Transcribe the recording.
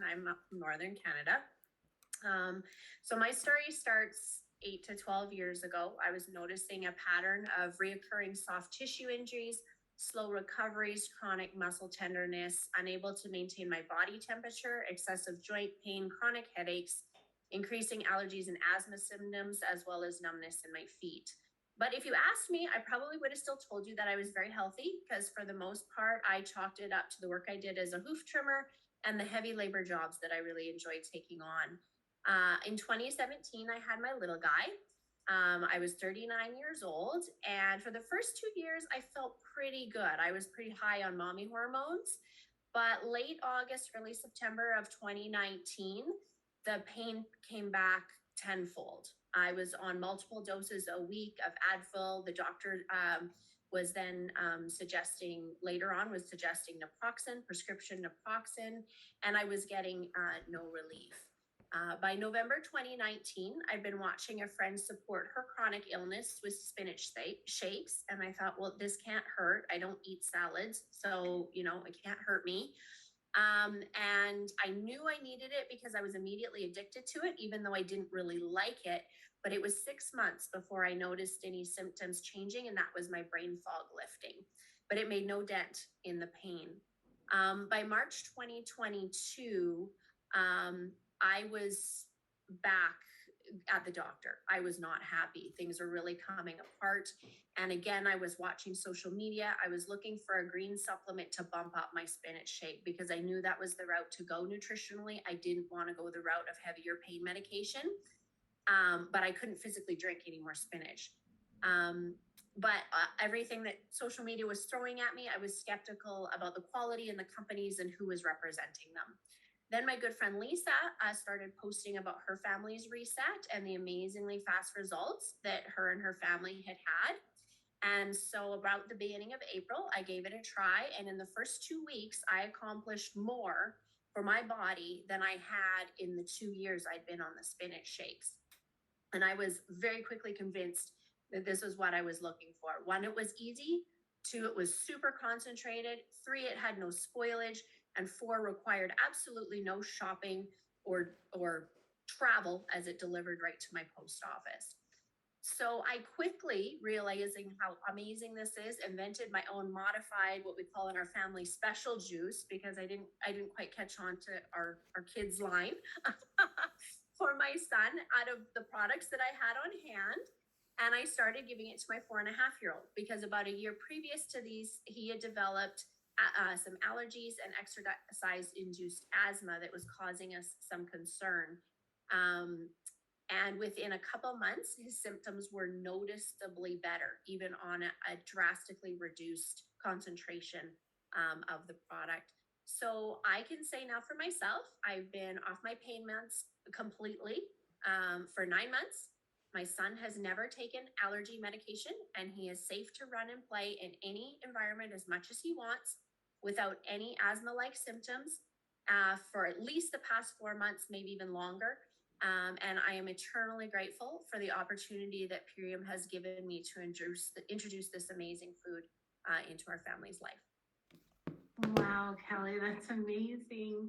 and I'm up from Northern Canada. So my story starts 8 to 12 years ago. I was noticing a pattern of reoccurring soft tissue injuries, slow recoveries, chronic muscle tenderness, unable to maintain my body temperature, excessive joint pain, chronic headaches, increasing allergies and asthma symptoms, as well as numbness in my feet. But if you asked me, I probably would have still told you that I was very healthy, because for the most part, I chalked it up to the work I did as a hoof trimmer and the heavy labor jobs that I really enjoyed taking on. In 2017, I had my little guy. I was 39 years old, and for the first 2 years, I felt pretty good. I was pretty high on mommy hormones, but late August, early September of 2019, the pain came back tenfold. I was on multiple doses a week of Advil. The doctor was then suggesting naproxen, prescription naproxen, and I was getting no relief. By November 2019, I've been watching a friend support her chronic illness with spinach shakes. And I thought, well, this can't hurt. I don't eat salads, so, it can't hurt me. And I knew I needed it because I was immediately addicted to it, even though I didn't really like it. But it was 6 months before I noticed any symptoms changing, and that was my brain fog lifting. But it made no dent in the pain. By March 2022, I was back at the doctor. I was not happy. Things were really coming apart. And again, I was watching social media. I was looking for a green supplement to bump up my spinach shake because I knew that was the route to go nutritionally. I didn't want to go the route of heavier pain medication, but I couldn't physically drink any more spinach. But everything that social media was throwing at me, I was skeptical about the quality and the companies and who was representing them. Then my good friend Lisa started posting about her family's reset and the amazingly fast results that her and her family had had. And so about the beginning of April, I gave it a try. And in the first 2 weeks, I accomplished more for my body than I had in the 2 years I'd been on the spinach shakes. And I was very quickly convinced that this was what I was looking for. 1, it was easy. 2, it was super concentrated. 3, it had no spoilage. And 4, required absolutely no shopping or travel, as it delivered right to my post office. So I quickly, realizing how amazing this is, invented my own modified, what we call in our family, special juice, because I didn't quite catch on to our kids line for my son out of the products that I had on hand. And I started giving it to my 4.5-year-old because about a year previous to these, he had developed some allergies and exercise-induced asthma that was causing us some concern. And within a couple months, his symptoms were noticeably better, even on a drastically reduced concentration of the product. So I can say now for myself, I've been off my pain meds completely for 9 months. My son has never taken allergy medication, and he is safe to run and play in any environment as much as he wants without any asthma-like symptoms for at least the past 4 months, maybe even longer. And I am eternally grateful for the opportunity that Purium has given me to introduce this amazing food into our family's life. Wow, Kelly, that's amazing.